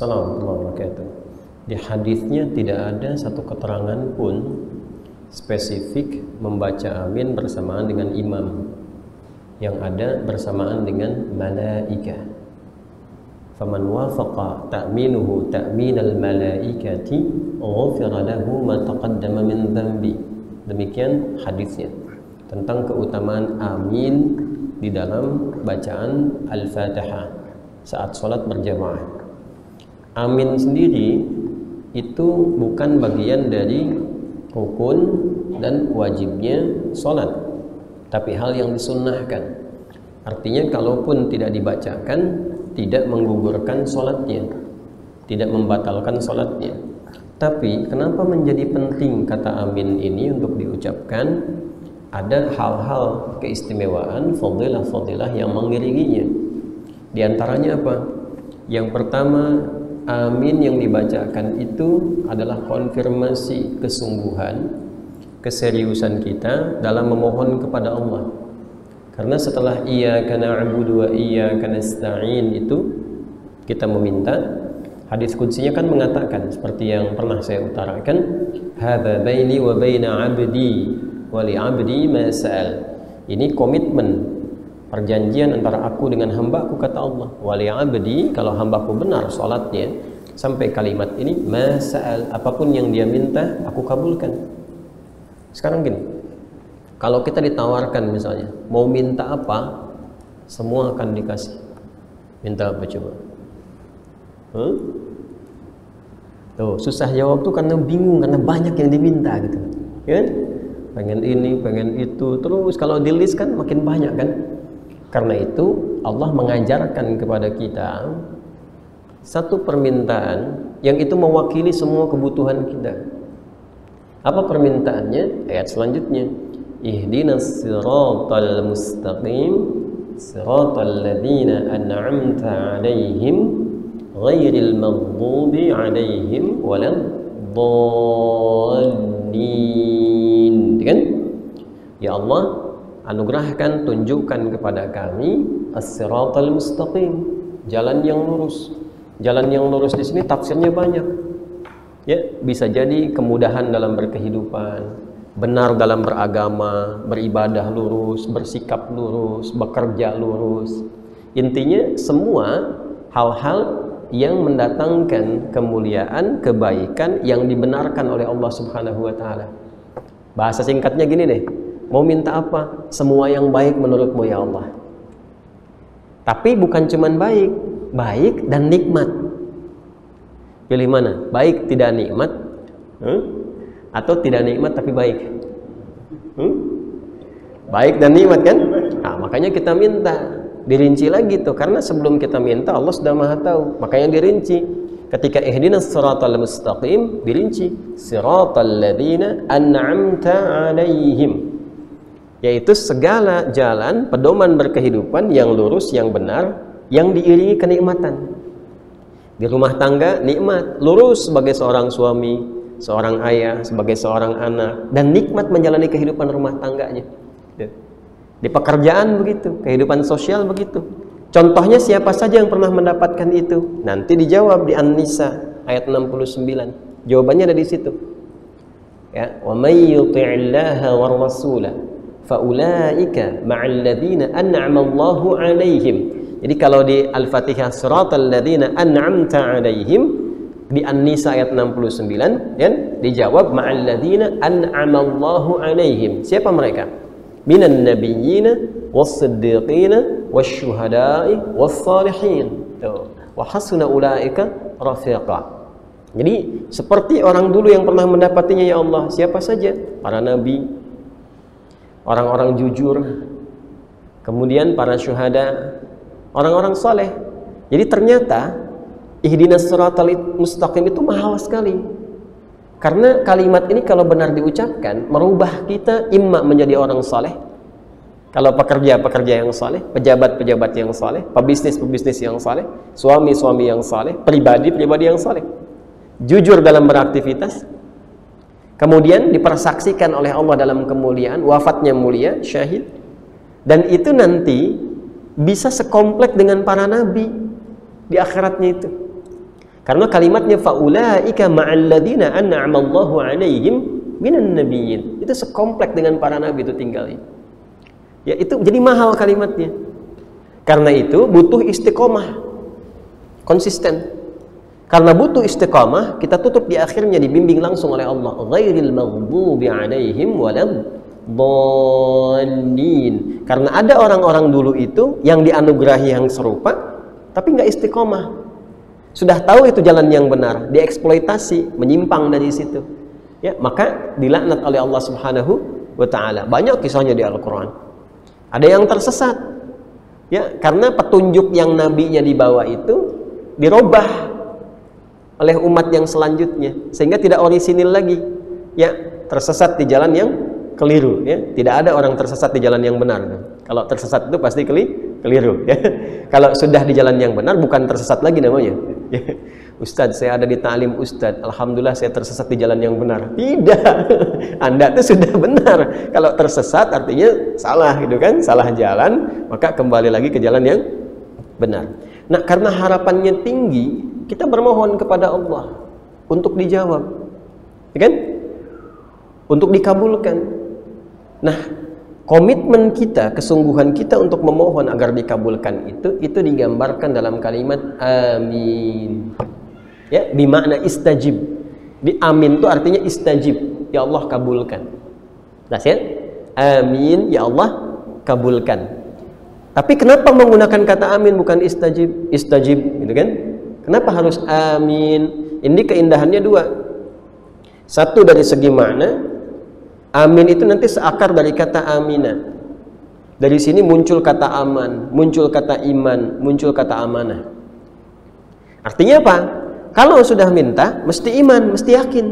Assalamualaikum warahmatullahi wabarakatuh. Di hadisnya tidak ada satu keterangan pun spesifik membaca amin bersamaan dengan imam. Yang ada bersamaan dengan malaika. Faman wafaqa ta'minuhu ta'minal malaikati ghufira lahu ma taqaddama min dhanbi. Demikian hadisnya tentang keutamaan amin di dalam bacaan Al-Fatihah saat sholat berjamaah. Amin sendiri itu bukan bagian dari rukun dan wajibnya sholat, tapi hal yang disunnahkan. Artinya kalaupun tidak dibacakan, tidak menggugurkan sholatnya, tidak membatalkan sholatnya. Tapi kenapa menjadi penting kata amin ini untuk diucapkan? Ada hal-hal keistimewaan, fadilah-fadilah yang mengiringinya. Di antaranya apa? Yang pertama, amin yang dibacakan itu adalah konfirmasi kesungguhan, keseriusan kita dalam memohon kepada Allah. Karena setelah iyyaka na'budu wa iyyaka nasta'in itu kita meminta, hadis qudsinya kan mengatakan seperti yang pernah saya utarakan, hadza baini wa baina 'abdi wa li 'abdi ma sa'al. Ini komitmen perjanjian antara aku dengan hambaku, kata Allah. Wa li 'abdi, kalau hambaku benar salatnya sampai kalimat ini, ma sa'al, apapun yang dia minta aku kabulkan. Sekarang gini, kalau kita ditawarkan misalnya mau minta apa, semua akan dikasih. Minta apa coba? Tuh, susah jawab tuh karena bingung, karena banyak yang diminta gitu, kan? Pengen ini, pengen itu, terus kalau di list kan makin banyak kan? Karena itu Allah mengajarkan kepada kita satu permintaan yang itu mewakili semua kebutuhan kita. Apa permintaannya? Ayat selanjutnya, ihdinas siratal mustaqim siratal ladzina an'amta 'alaihim ghairil maghdubi 'alaihim waladdallin. Kan? Ya Allah, anugerahkan, tunjukkan kepada kami as-siratal mustaqim, jalan yang lurus. Jalan yang lurus di sini tafsirnya banyak. Ya, bisa jadi kemudahan dalam berkehidupan, benar dalam beragama, beribadah lurus, bersikap lurus, bekerja lurus. Intinya semua hal-hal yang mendatangkan kemuliaan, kebaikan yang dibenarkan oleh Allah Subhanahu wa taala. Bahasa singkatnya gini deh, mau minta apa? Semua yang baik menurutmu ya Allah. Tapi bukan cuman baik, baik dan nikmat. Pilih mana? Baik tidak nikmat, atau tidak nikmat tapi baik? Baik dan nikmat kan? Nah, makanya kita minta dirinci lagi tuh, karena sebelum kita minta Allah sudah Maha tahu, makanya dirinci. Ketika ihdinas siratal mustaqim dirinci siratal ladzina an'amta 'alaihim, yaitu segala jalan pedoman berkehidupan yang lurus, yang benar, yang diiringi kenikmatan. Di rumah tangga nikmat, lurus sebagai seorang suami, seorang ayah, sebagai seorang anak, dan nikmat menjalani kehidupan rumah tangganya. Di pekerjaan begitu, kehidupan sosial begitu. Contohnya siapa saja yang pernah mendapatkan itu? Nanti dijawab di An-Nisa ayat 69. Jawabannya ada di situ. Ya, wa may yuti'illaha war rasula fa ulaika ma'al ladzina an'ama Allahu 'alaihim. Jadi kalau di Al-Fatihah siratal ladzina an'amta 'alaihim, di An-Nisa ayat 69 dan dijawab ma'al ladzina an'ama Allahu 'alaihim. Siapa mereka? Minan nabiyyina was-siddiqina wasyuhada'i was-salihin. Wa hasuna ulaika rafiqa. Jadi seperti orang dulu yang pernah mendapatinya ya Allah, siapa saja? Para nabi, orang-orang jujur, kemudian para syuhada, orang-orang saleh. Jadi ternyata ihdinas siratal mustaqim itu mahal sekali. Karena kalimat ini kalau benar diucapkan merubah kita imma menjadi orang saleh. Kalau pekerja-pekerja yang saleh, pejabat-pejabat yang saleh, pebisnis-pebisnis yang saleh, suami-suami yang saleh, pribadi-pribadi yang saleh. Jujur dalam beraktivitas. Kemudian dipersaksikan oleh Allah dalam kemuliaan, wafatnya mulia, syahid. Dan itu nanti bisa sekomplek dengan para nabi di akhiratnya itu. Karena kalimatnya faulaika ma'al ladzina an'ama Allahu 'alaihim minan nabiyyin. Itu sekomplek dengan para nabi itu tinggalnya. Ya, itu jadi mahal kalimatnya. Karena itu butuh istiqomah, konsisten. Karena butuh istiqamah, kita tutup di akhirnya dibimbing langsung oleh Allah. Ghairil maghdubi 'alaihim waladdallin. Karena ada orang-orang dulu itu yang dianugerahi yang serupa, tapi nggak istiqomah. Sudah tahu itu jalan yang benar, dieksploitasi, menyimpang dari situ. Ya, maka dilaknat oleh Allah Subhanahu wa taala. Banyak kisahnya di Al-Qur'an. Ada yang tersesat. Ya, karena petunjuk yang nabinya dibawa itu dirubah oleh umat yang selanjutnya, sehingga tidak orisinil lagi. Ya, tersesat di jalan yang keliru. Ya, tidak ada orang tersesat di jalan yang benar. Kalau tersesat itu pasti keliru. Ya. Kalau sudah di jalan yang benar, bukan tersesat lagi namanya. Ya. Ustadz, saya ada di ta'lim Ustadz, alhamdulillah saya tersesat di jalan yang benar. Tidak, Anda itu sudah benar. Kalau tersesat artinya salah, gitu kan? Salah jalan, maka kembali lagi ke jalan yang benar. Nah, karena harapannya tinggi, kita bermohon kepada Allah untuk dijawab, ya kan? Untuk dikabulkan. Nah, komitmen kita, kesungguhan kita untuk memohon agar dikabulkan itu digambarkan dalam kalimat amin. Ya, bimakna istajib. Di amin itu artinya istajib, ya Allah kabulkan. Nah, ya? Amin, ya Allah kabulkan. Tapi kenapa menggunakan kata amin bukan istajib? Istajib, gitu kan? Kenapa harus amin? Ini keindahannya dua. Satu dari segi makna, amin itu nanti seakar dari kata amina. Dari sini muncul kata aman, muncul kata iman, muncul kata amanah. Artinya apa? Kalau sudah minta, mesti iman, mesti yakin.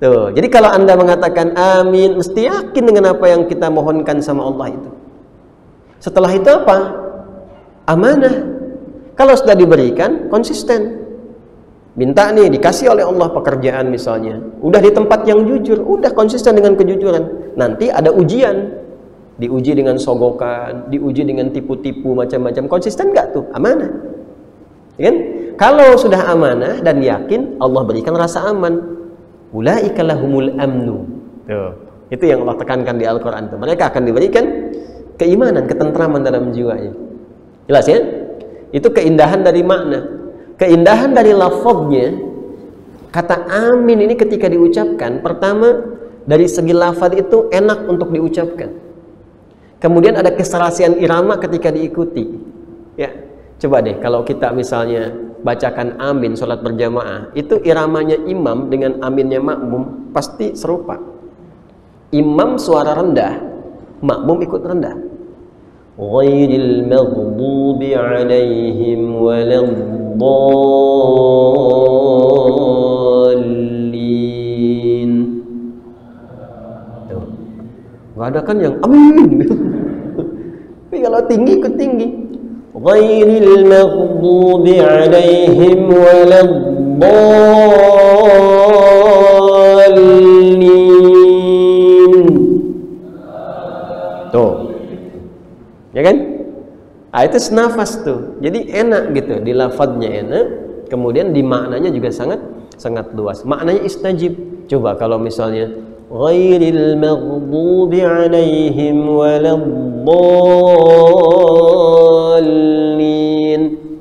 Tuh, jadi kalau Anda mengatakan amin, mesti yakin dengan apa yang kita mohonkan sama Allah itu. Setelah itu apa? Amanah. Kalau sudah diberikan, konsisten. Minta nih, dikasih oleh Allah pekerjaan misalnya. Udah di tempat yang jujur, udah konsisten dengan kejujuran. Nanti ada ujian. Diuji dengan sogokan, diuji dengan tipu-tipu macam-macam. Konsisten nggak tuh? Amanah. Ya kan? Kalau sudah amanah dan yakin, Allah berikan rasa aman. Ulaika lahumul amnu. Tuh. Itu yang Allah tekankan di Al-Quran. Mereka akan diberikan keimanan, ketentraman dalam jiwanya. Jelas ya? Itu keindahan dari makna. Keindahan dari lafadznya, kata amin ini ketika diucapkan, pertama dari segi lafadz itu enak untuk diucapkan. Kemudian ada keserasian irama ketika diikuti. Ya, coba deh kalau kita misalnya bacakan amin sholat berjamaah, itu iramanya imam dengan aminnya makmum pasti serupa. Imam suara rendah, makmum ikut rendah. Ghairil maghdubi 'alaihim waladdallin. Tuh. Enggak ada kan yang amin. Tapi kalau tinggi ikut tinggi. Ghairil maghdubi 'alaihim waladdallin. Tuh. Ya kan? Ah, itu senafas tuh. Jadi enak gitu, di lafadznya enak, kemudian di maknanya juga sangat luas. Maknanya istajib. Coba kalau misalnya ghairil maghdubi 'alaihim waladdallin.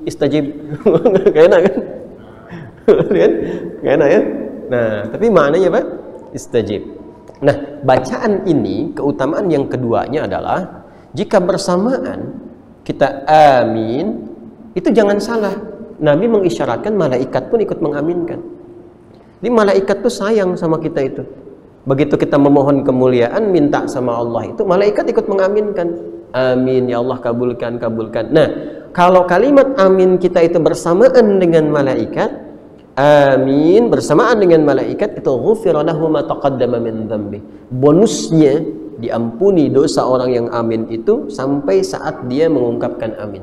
Istajib. Gak enak kan? Gak enak ya? Nah, tapi maknanya apa? Istajib. Nah, bacaan ini, keutamaan yang keduanya adalah jika bersamaan kita amin, itu jangan salah. Nabi mengisyaratkan malaikat pun ikut mengaminkan. Jadi malaikat tuh sayang sama kita itu. Begitu kita memohon kemuliaan, minta sama Allah itu, malaikat ikut mengaminkan. Amin, ya Allah kabulkan, kabulkan. Nah, kalau kalimat amin kita itu bersamaan dengan malaikat, amin bersamaan dengan malaikat, itu ghufira lahu ma taqaddama min dzambi. Bonusnya diampuni dosa orang yang amin itu sampai saat dia mengungkapkan amin.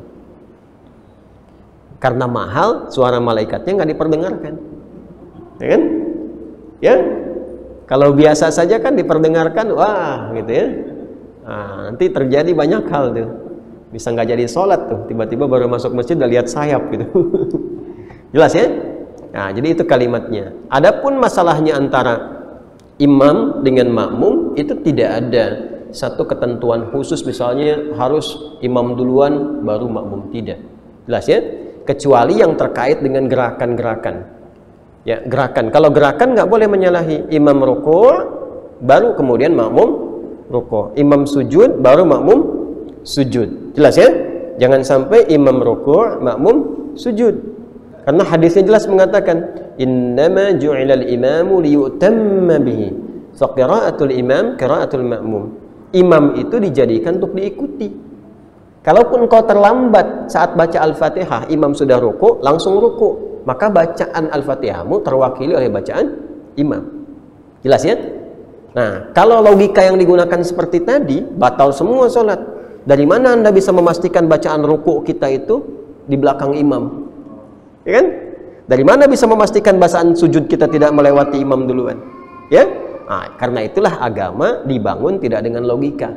Karena mahal, suara malaikatnya nggak diperdengarkan, ya kan? Ya, kalau biasa saja kan diperdengarkan, wah, gitu ya. Nah, nanti terjadi banyak hal tuh. Bisa nggak jadi sholat tuh, tiba-tiba baru masuk masjid udah lihat sayap gitu. Jelas ya? Nah, jadi itu kalimatnya. Adapun masalahnya antara imam dengan makmum itu tidak ada satu ketentuan khusus, misalnya harus imam duluan baru makmum, tidak. Jelas ya? Kecuali yang terkait dengan gerakan-gerakan. Ya, gerakan. Kalau gerakan nggak boleh menyalahi. Imam rukuk baru kemudian makmum rukuk. Imam sujud baru makmum sujud. Jelas ya? Jangan sampai imam rukuk, makmum sujud. Karena hadisnya jelas mengatakan, "Innama ju'ilal imamu liyutamma bihi." Fa qira'atul imam qira'atul ma'mum. Imam itu dijadikan untuk diikuti. Kalaupun kau terlambat saat baca Al-Fatihah, imam sudah ruku, langsung ruku, maka bacaan Al-Fatihahmu terwakili oleh bacaan imam. Jelas ya? Nah, kalau logika yang digunakan seperti tadi, batal semua sholat. Dari mana Anda bisa memastikan bacaan ruku kita itu di belakang imam? Ya kan? Dari mana bisa memastikan bacaan sujud kita tidak melewati imam duluan? Ya? Nah, karena itulah agama dibangun tidak dengan logika,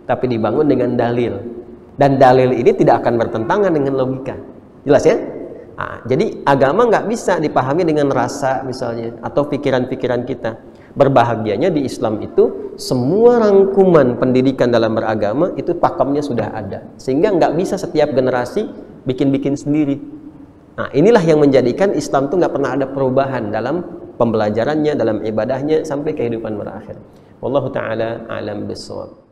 tapi dibangun dengan dalil. Dan dalil ini tidak akan bertentangan dengan logika. Jelas ya? Nah, jadi agama nggak bisa dipahami dengan rasa misalnya, atau pikiran-pikiran kita. Berbahagianya di Islam itu semua rangkuman pendidikan dalam beragama itu pakemnya sudah ada, sehingga nggak bisa setiap generasi bikin-bikin sendiri. Nah, inilah yang menjadikan Islam itu nggak pernah ada perubahan dalam pembelajarannya, dalam ibadahnya sampai kehidupan berakhir. Wallahu ta'ala a'lam bishawab.